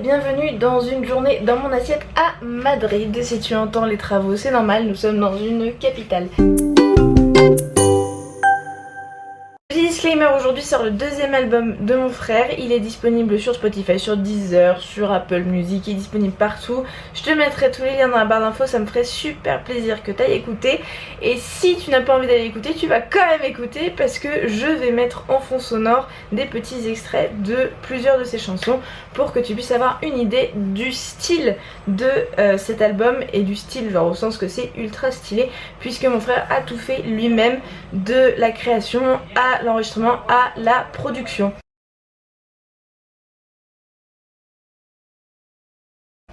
bienvenue dans une journée dans mon assiette à Madrid. Si tu entends les travaux, c'est normal, nous sommes dans une capitale. Disclaimer, aujourd'hui sort le deuxième album de mon frère. Il est disponible sur Spotify, sur Deezer, sur Apple Music, il est disponible partout. Je te mettrai tous les liens dans la barre d'infos, ça me ferait super plaisir que tu ailles écouter. Et si tu n'as pas envie d'aller écouter, tu vas quand même écouter parce que je vais mettre en fond sonore des petits extraits de plusieurs de ses chansons pour que tu puisses avoir une idée du style de cet album et du style genre au sens que c'est ultra stylé puisque mon frère a tout fait lui-même, de la création à l'enregistrement à la production.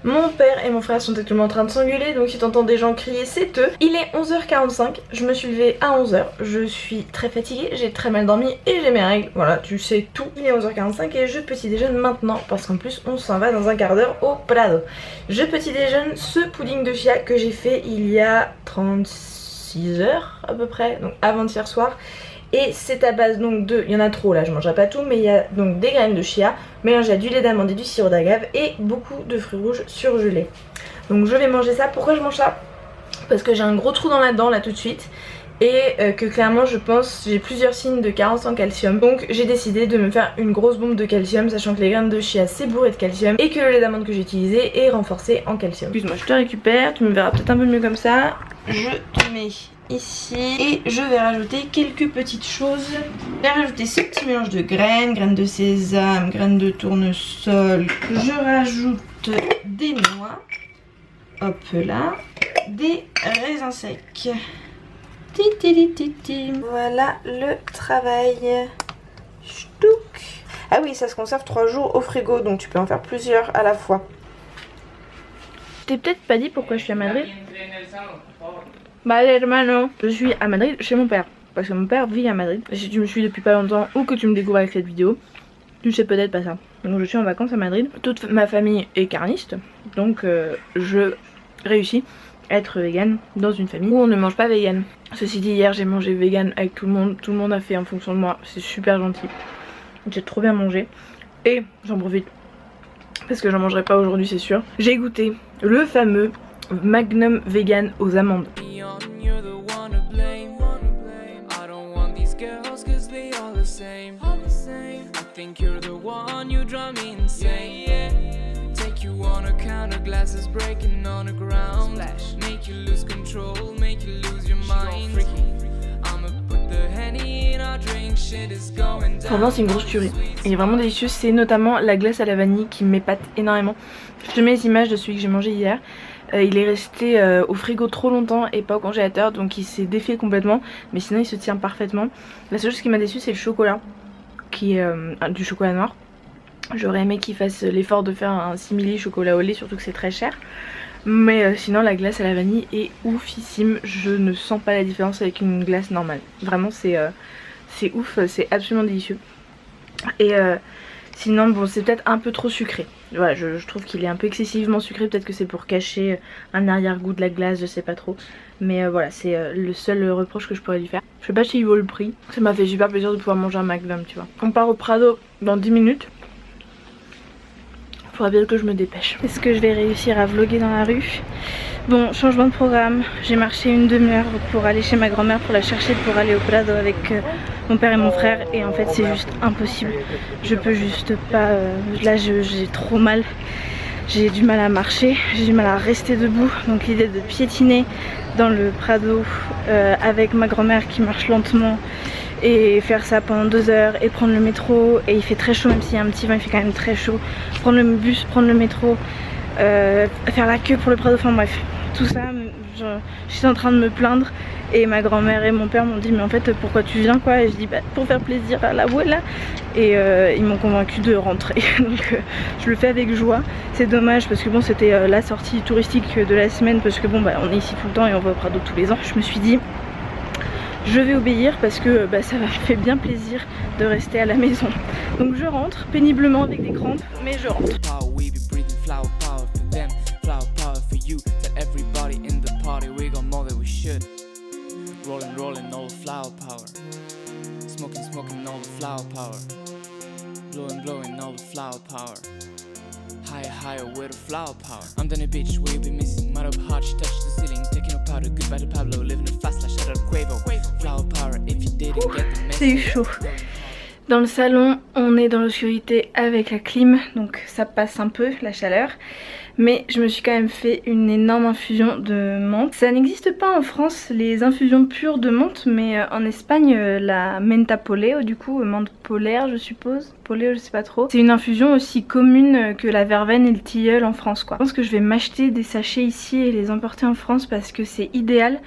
Mon père et mon frère sont actuellement en train de s'engueuler, donc si t'entends des gens crier, c'est eux. Il est 11h45, je me suis levée à 11h, je suis très fatiguée, j'ai très mal dormi et j'ai mes règles, voilà, tu sais tout. Il est 11h45 et je petit déjeune maintenant, parce qu'en plus on s'en va dans un quart d'heure au Prado. Je petit déjeune ce pudding de chia que j'ai fait il y a 36 heures à peu près, donc avant-hier soir. Et c'est à base donc de, il y en a trop là, je mangerai pas tout, mais il y a donc des graines de chia mélangées à du lait d'amande et du sirop d'agave et beaucoup de fruits rouges surgelés. Donc je vais manger ça. Pourquoi je mange ça? Parce que j'ai un gros trou dans la dent là tout de suite et que clairement je pense j'ai plusieurs signes de carence en calcium. Donc j'ai décidé de me faire une grosse bombe de calcium, sachant que les graines de chia c'est bourré de calcium et que le lait d'amande que j'ai utilisé est renforcé en calcium. Excuse-moi, je te récupère, tu me verras peut-être un peu mieux comme ça. Je te mets ici et je vais rajouter quelques petites choses. Je vais rajouter ce petit mélange de graines de sésame, graines de tournesol. Je rajoute des noix, hop là, des raisins secs. Voilà le travail. Ch'touk. Ah oui, ça se conserve 3 jours au frigo, donc tu peux en faire plusieurs à la fois. Je t'ai peut-être pas dit pourquoi je suis à Madrid. Vale hermano, je suis à Madrid chez mon père, parce que mon père vit à Madrid. Et si tu me suis depuis pas longtemps ou que tu me découvres avec cette vidéo, tu sais peut-être pas ça. Donc je suis en vacances à Madrid, toute ma famille est carniste, donc je réussis à être vegan dans une famille où on ne mange pas vegan. Ceci dit, hier j'ai mangé vegan avec tout le monde a fait en fonction de moi, c'est super gentil. J'ai trop bien mangé et j'en profite parce que j'en mangerai pas aujourd'hui c'est sûr. J'ai goûté le fameux Magnum vegan aux amandes. Vraiment c'est une grosse tuerie. Il est vraiment délicieux, c'est notamment la glace à la vanille qui m'épate énormément. Je te mets les images de celui que j'ai mangé hier. Il est resté au frigo trop longtemps et pas au congélateur, donc il s'est défait complètement, mais sinon il se tient parfaitement. La seule chose qui m'a déçu c'est le chocolat, qui est du chocolat noir. J'aurais aimé qu'il fasse l'effort de faire un simili chocolat au lait, surtout que c'est très cher. Mais sinon la glace à la vanille est oufissime, je ne sens pas la différence avec une glace normale. Vraiment c'est ouf, c'est absolument délicieux. Et sinon bon c'est peut-être un peu trop sucré. Voilà, je trouve qu'il est un peu excessivement sucré, peut-être que c'est pour cacher un arrière-goût de la glace, je sais pas trop. Mais voilà, c'est le seul reproche que je pourrais lui faire. Je sais pas s'il vaut le prix, ça m'a fait super plaisir de pouvoir manger un Magnum, tu vois. On part au Prado dans 10 minutes. Faudra bien que je me dépêche. Est-ce que je vais réussir à vlogger dans la rue? Bon, changement de programme. J'ai marché une demi-heure pour aller chez ma grand-mère pour la chercher pour aller au Prado avec mon père et mon frère. Et en fait c'est juste impossible. Je peux juste pas... là j'ai trop mal. J'ai du mal à marcher, j'ai du mal à rester debout. Donc l'idée de piétiner dans le Prado avec ma grand-mère qui marche lentement et faire ça pendant 2 heures et prendre le métro, et il fait très chaud même s'il y a un petit vent, il fait quand même très chaud, prendre le bus, prendre le métro, faire la queue pour le Prado, enfin bref, tout ça, je suis en train de me plaindre et ma grand-mère et mon père m'ont dit mais en fait pourquoi tu viens quoi, et je dis bah pour faire plaisir à la abuela, et ils m'ont convaincu de rentrer donc je le fais avec joie. C'est dommage parce que bon c'était la sortie touristique de la semaine, parce que bon bah on est ici tout le temps et on va au Prado tous les ans. Je me suis dit je vais obéir parce que bah, ça m'a fait bien plaisir de rester à la maison. Donc je rentre péniblement avec des crampes, mais je rentre. higher with a flower power. I'm done a bitch, where you been missing? Mud up hard, she touched the ceiling, taking a powder. Goodbye to Pablo, living a fast life, shout out Quavo. Flower power, if you didn't get the message. C'est chaud. Dans le salon, on est dans l'obscurité avec la clim, donc ça passe un peu la chaleur. Mais je me suis quand même fait une énorme infusion de menthe. Ça n'existe pas en France, les infusions pures de menthe, mais en Espagne, la menta poleo, du coup, menthe polaire je suppose. Poleo, je sais pas trop. C'est une infusion aussi commune que la verveine et le tilleul en France, quoi. Je pense que je vais m'acheter des sachets ici et les emporter en France parce que c'est idéal.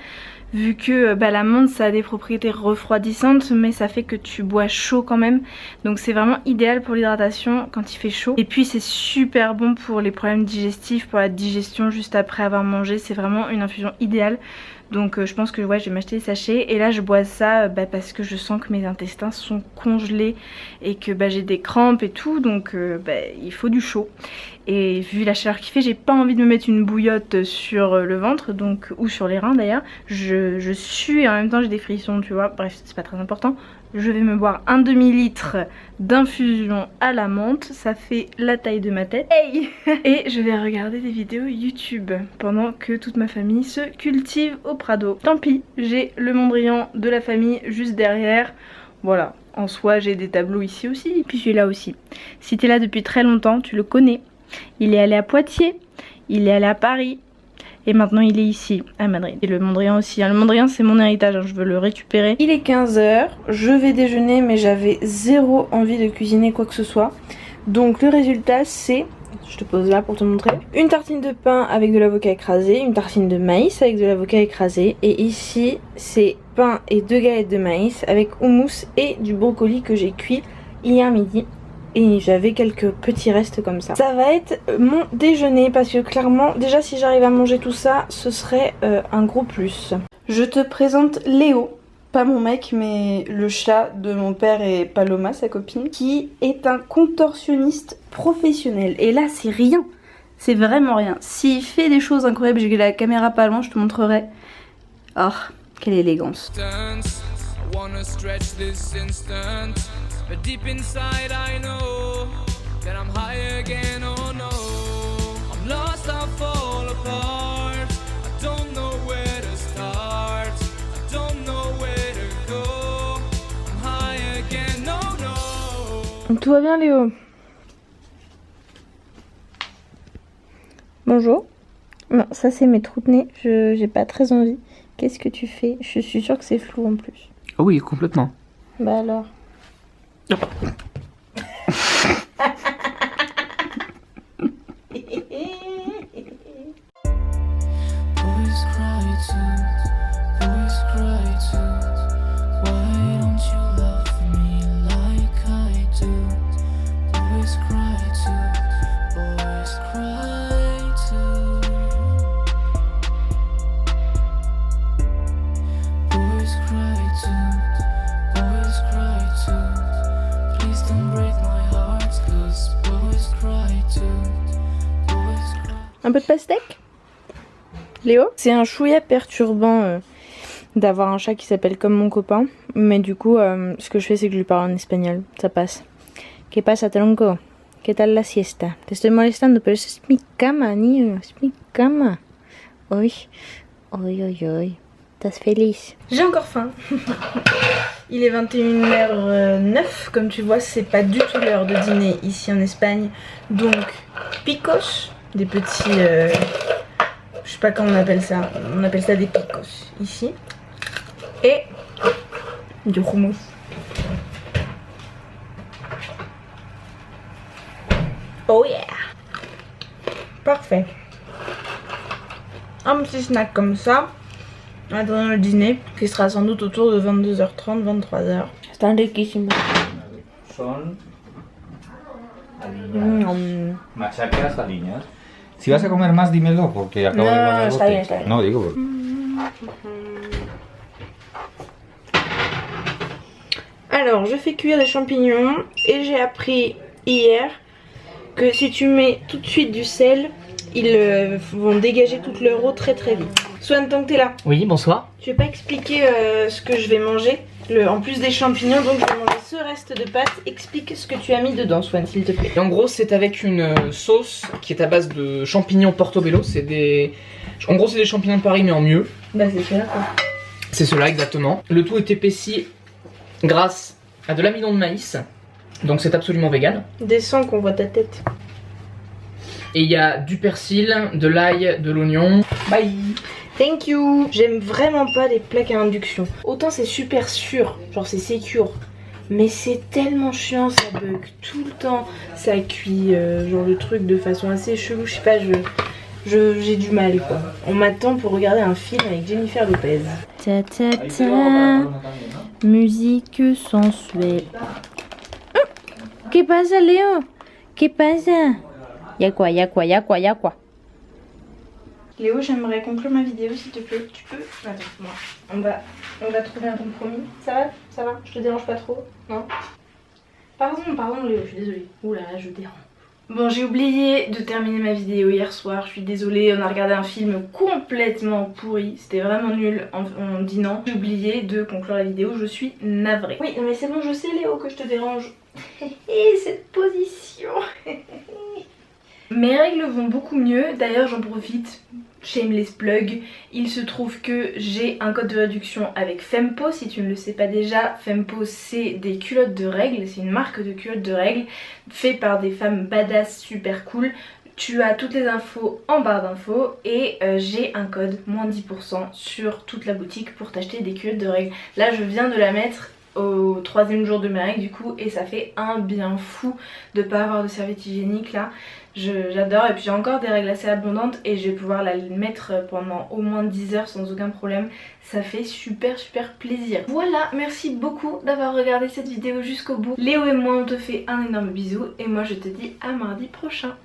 Vu que la menthe ça a des propriétés refroidissantes mais ça fait que tu bois chaud quand même. Donc c'est vraiment idéal pour l'hydratation quand il fait chaud. Et puis c'est super bon pour les problèmes digestifs, pour la digestion juste après avoir mangé. C'est vraiment une infusion idéale. Donc je pense que ouais, je vais m'acheter des sachets. Et là je bois ça parce que je sens que mes intestins sont congelés et que j'ai des crampes et tout. Donc il faut du chaud. Et vu la chaleur qu'il fait, j'ai pas envie de me mettre une bouillotte sur le ventre, donc, ou sur les reins d'ailleurs. Je sue et en même temps j'ai des frissons, tu vois. Bref, c'est pas très important. Je vais me boire un demi-litre d'infusion à la menthe. Ça fait la taille de ma tête. Hey. Et je vais regarder des vidéos YouTube pendant que toute ma famille se cultive au Prado. Tant pis, j'ai le Mondrian de la famille juste derrière. Voilà, en soi j'ai des tableaux ici aussi, et puis celui-là aussi. Si t'es là depuis très longtemps, tu le connais. Il est allé à Poitiers, il est allé à Paris et maintenant il est ici à Madrid. Et le Mondrian aussi, le Mondrian c'est mon héritage, je veux le récupérer. Il est 15 h, je vais déjeuner mais j'avais zéro envie de cuisiner quoi que ce soit. Donc le résultat c'est, je te pose là pour te montrer, une tartine de pain avec de l'avocat écrasé, une tartine de maïs avec de l'avocat écrasé. Et ici c'est pain et 2 galettes de maïs avec houmous et du brocoli que j'ai cuit hier midi. Et j'avais quelques petits restes comme ça. Ça va être mon déjeuner parce que clairement, déjà si j'arrive à manger tout ça, ce serait un gros plus. Je te présente Léo, pas mon mec mais le chat de mon père et Paloma, sa copine, qui est un contorsionniste professionnel. Et là c'est rien, c'est vraiment rien. S'il fait des choses incroyables, j'ai la caméra pas loin, je te montrerai. Oh, quelle élégance. But deep inside I know that I'm high again, oh no. I'm lost, I fall apart. I don't know where to start. I don't know where to go. I'm high again, no, no. Tout va bien Léo? Bonjour. Non, ça c'est mes trous de nez, j'ai pas très envie. Qu'est-ce que tu fais? Je suis sûre que c'est flou en plus. Oh oui, complètement. Bah alors. Boys cry too, boys cry too. Why don't you love me like I do? Boys cry too, boys cry too. Boys cry too, boys cry too. Please don't break my heart, 'cause boys cry too. Boys cry. Un peu de pastèque Léo? C'est un chouïa perturbant d'avoir un chat qui s'appelle comme mon copain. Mais du coup, ce que je fais, c'est que je lui parle en espagnol. Ça passe. ¿Qué pasa, tronco? ¿Qué tal la siesta? Te estoy molestando, pero esa es mi cama, niño. Es mi cama. Uy, uy, uy, uy. T'es feliz? J'ai encore faim. Il est 21h09. Comme tu vois, c'est pas du tout l'heure de dîner ici en Espagne. Donc, picos. Des petits... je sais pas comment on appelle ça. On appelle ça des picos ici. Et du hummus. Oh yeah! Parfait. Un petit snack comme ça. Attendant le dîner, qui sera sans doute autour de 22h30, 23h. Está riquísimo. Son aliñadas. Machacas aliñadas. Si vas a comer más, dímelo, porque acabo de guardar el bote. Está bien. No, digo... Alors, je fais cuire des champignons et j'ai appris hier que si tu mets tout de suite du sel, ils vont dégager toute leur eau très très vite. Swan, tant que t'es là. Oui, bonsoir. Tu veux pas expliquer ce que je vais manger? En plus des champignons, donc je vais manger ce reste de pâtes. Explique ce que tu as mis dedans, Swan, s'il te plaît. Et en gros, c'est avec une sauce qui est à base de champignons portobello. En gros, c'est des champignons de Paris, mais en mieux. Bah, c'est celui-là, quoi. C'est cela exactement. Le tout est épaissi grâce à de l'amidon de maïs. Donc c'est absolument vegan. Descends qu'on voit ta tête. Et il y a du persil, de l'ail, de l'oignon. Bye. Thank you. J'aime vraiment pas les plaques à induction. Autant c'est super sûr, genre c'est secure. Mais c'est tellement chiant, ça bug tout le temps. Ça cuit genre le truc de façon assez chelou. Je sais pas, j'ai du mal quoi. On m'attend pour regarder un film avec Jennifer Lopez. Ta ta ta. Musique sensuelle. Que pasa, Léo? Que pasa? Y'a quoi? Léo, j'aimerais conclure ma vidéo s'il te plaît. Tu peux? Attends, moi. On va trouver un compromis. Ça va? Ça va? Je te dérange pas trop? Non? Pardon Léo, je suis désolée. Ouh là là, je dérange. Bon, j'ai oublié de terminer ma vidéo hier soir, je suis désolée, on a regardé un film complètement pourri, c'était vraiment nul en dînant. J'ai oublié de conclure la vidéo, je suis navrée. Oui, mais c'est bon, je sais Léo que je te dérange. Cette position. Mes règles vont beaucoup mieux, d'ailleurs j'en profite, shameless plug, il se trouve que j'ai un code de réduction avec Fempo, si tu ne le sais pas déjà, Fempo c'est des culottes de règles, c'est une marque de culottes de règles, fait par des femmes badass super cool. Tu as toutes les infos en barre d'infos et j'ai un code moins 10% sur toute la boutique pour t'acheter des culottes de règles. Là je viens de la mettre au 3e jour de mes règles du coup et ça fait un bien fou de pas avoir de serviette hygiénique là. J'adore et puis j'ai encore des règles assez abondantes et je vais pouvoir la mettre pendant au moins 10 heures sans aucun problème. Ça fait super plaisir. Voilà, merci beaucoup d'avoir regardé cette vidéo jusqu'au bout. Léo et moi on te fait un énorme bisou et moi je te dis à mardi prochain.